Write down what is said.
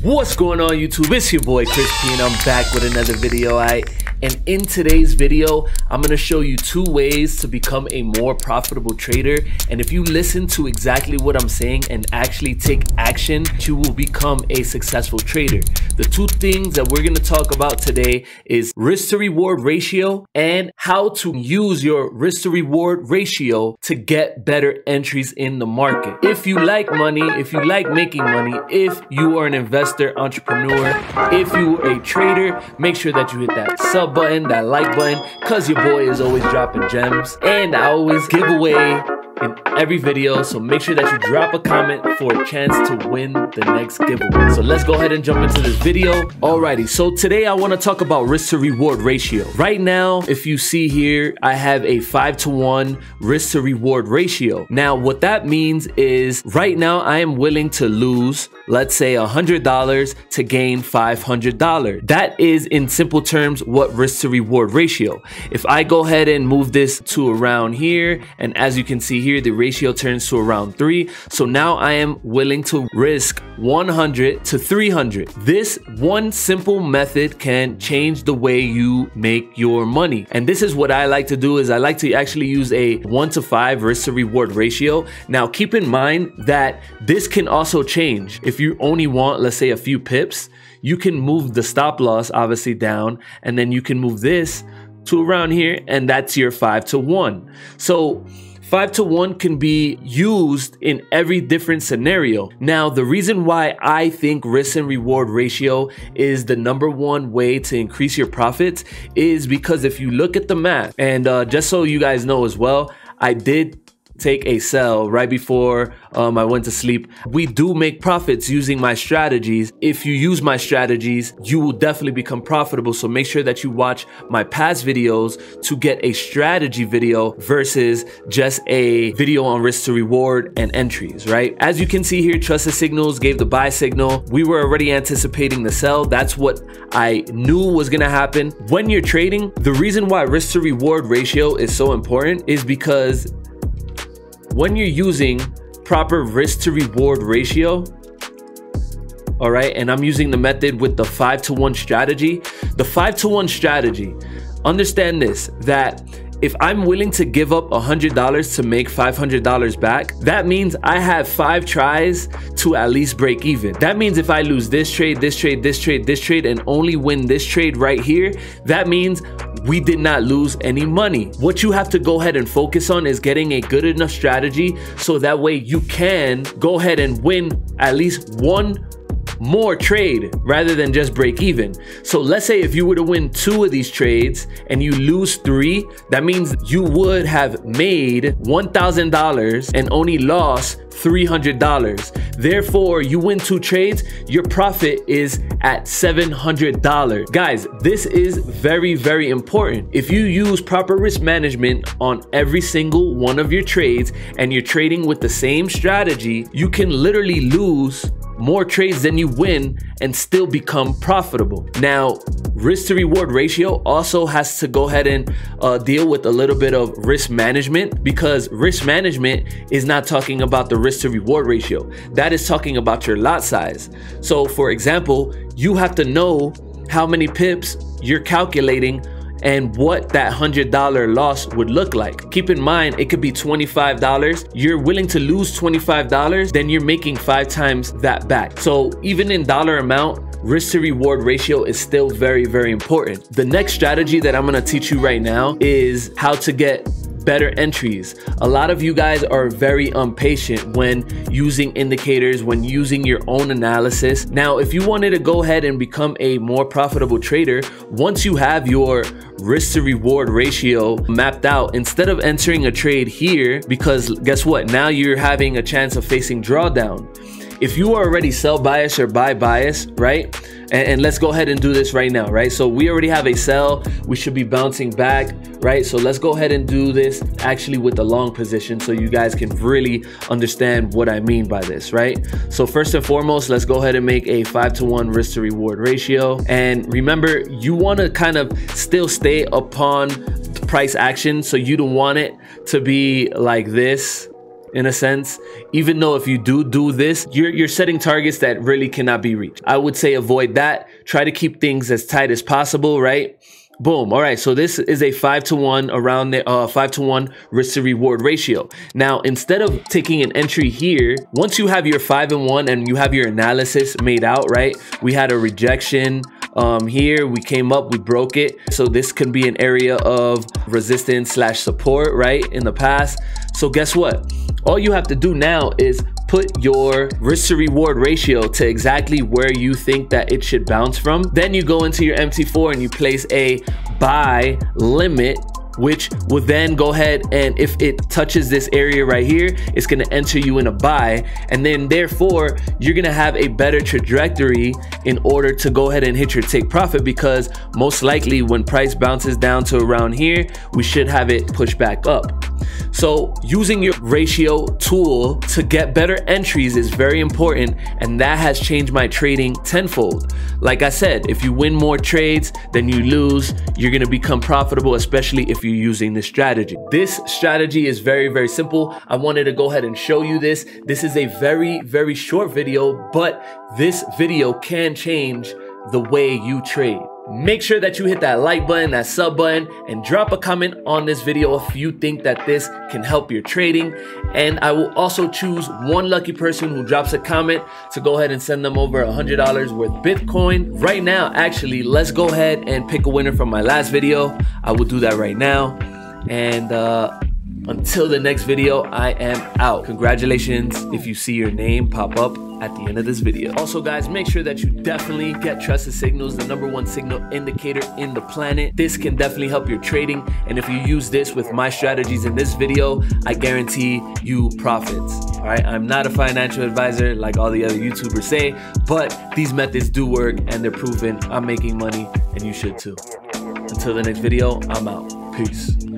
What's going on YouTube? It's your boy Crispy and I'm back with another video. And in today's video, I'm gonna show you 2 ways to become a more profitable trader. And if you listen to exactly what I'm saying and actually take action, you will become a successful trader. The 2 things that we're gonna talk about today is risk to reward ratio and how to use your risk to reward ratio to get better entries in the market. If you like money, if you like making money, if you are an investor, entrepreneur, if you are a trader, make sure that you hit that sub button, that like button, cause your boy is always dropping gems and I always give away in every video, so make sure that you drop a comment for a chance to win the next giveaway. So let's go ahead and jump into this video. Alrighty, so today I want to talk about risk to reward ratio. Right now, if you see here, I have a 5-to-1 risk to reward ratio. Now what that means is right now I am willing to lose, let's say $100 to gain $500. That is in simple terms what risk to reward ratio. If I go ahead and move this to around here, and as you can see here, the ratio turns to around 3. So now I am willing to risk 100 to 300. This one simple method can change the way you make your money. And this is what I like to do, is I like to actually use a 1-to-5 risk to reward ratio. Now keep in mind that this can also change. If you only want, let's say, a few pips, you can move the stop loss obviously down, and then you can move this to around here, and that's your 5-to-1. So 5-to-1 can be used in every different scenario. Now, the reason why I think risk and reward ratio is the #1 way to increase your profits is because if you look at the math, and just so you guys know as well, I did take a sell right before I went to sleep. We do make profits using my strategies. If you use my strategies, you will definitely become profitable. So make sure that you watch my past videos to get a strategy video versus just a video on risk to reward and entries, right? As you can see here, Trusted Signals gave the buy signal. We were already anticipating the sell. That's what I knew was gonna happen. When you're trading, the reason why risk to reward ratio is so important is because when you're using proper risk to reward ratio, all right, and I'm using the method with the 5-to-1 strategy, the 5-to-1 strategy, understand this, that if I'm willing to give up $100 to make $500 back, that means I have 5 tries to at least break even. That means if I lose this trade, this trade, this trade, this trade, and only win this trade right here, that means we did not lose any money. What you have to go ahead and focus on is getting a good enough strategy so that way you can go ahead and win at least one more trade rather than just break even. So let's say if you were to win 2 of these trades and you lose 3, that means you would have made $1,000 and only lost $300. Therefore, you win 2 trades, your profit is at $700. Guys, this is very, very important. If you use proper risk management on every single one of your trades and you're trading with the same strategy, you can literally lose more trades than you win and still become profitable. Now, risk to reward ratio also has to go ahead and deal with a little bit of risk management, because risk management is not talking about the risk to reward ratio. That is talking about your lot size. So for example, you have to know how many pips you're calculating and what that $100 loss would look like. Keep in mind, it could be $25. You're willing to lose $25, then you're making 5 times that back. So even in dollar amount, risk to reward ratio is still very, very important. The next strategy that I'm gonna teach you right now is how to get better entries. A lot of you guys are very impatient when using indicators, when using your own analysis. Now, if you wanted to go ahead and become a more profitable trader, once you have your risk to reward ratio mapped out, instead of entering a trade here, because guess what? Now you're having a chance of facing drawdown. If you are already sell bias or buy bias, right? And let's go ahead and do this right now, right? So we already have a sell. We should be bouncing back, right? So let's go ahead and do this actually with the long position so you guys can really understand what I mean by this, right? So first and foremost, let's go ahead and make a 5-to-1 risk to reward ratio. And remember, you want to kind of still stay upon the price action. So you don't want it to be like this, in a sense. Even though if you do this, you're setting targets that really cannot be reached. I would say avoid that. Try to keep things as tight as possible, right? Boom. All right. So this is a 5-to-1 around the 5-to-1 risk to reward ratio. Now, instead of taking an entry here, once you have your 5-and-1 and you have your analysis made out, right? We had a rejection here. We came up, we broke it. So this can be an area of resistance / support, right? In the past. So guess what? All you have to do now is put your risk to reward ratio to exactly where you think that it should bounce from. Then you go into your MT4 and you place a buy limit, which will then go ahead and if it touches this area right here, it's going to enter you in a buy. And then therefore, you're going to have a better trajectory in order to go ahead and hit your take profit, because most likely when price bounces down to around here, we should have it push back up. So using your ratio tool to get better entries is very important, and that has changed my trading tenfold. Like I said, if you win more trades than you lose, you're going to become profitable, especially if you're using this strategy. This strategy is very, very simple. I wanted to go ahead and show you this. This is a very, very short video, but this video can change the way you trade. Make sure that you hit that like button, that sub button, and drop a comment on this video if you think that this can help your trading. And I will also choose one lucky person who drops a comment to go ahead and send them over $100 worth Bitcoin. Right now, actually, let's go ahead and pick a winner from my last video. I will do that right now. And until the next video, I am out. Congratulations if you see your name pop up at the end of this video. Also, guys, make sure that you definitely get Trusted Signals, the #1 signal indicator in the planet. This can definitely help your trading. And if you use this with my strategies in this video, I guarantee you profits. All right, I'm not a financial advisor like all the other YouTubers say, but these methods do work and they're proven. I'm making money and you should too. Until the next video, I'm out. Peace.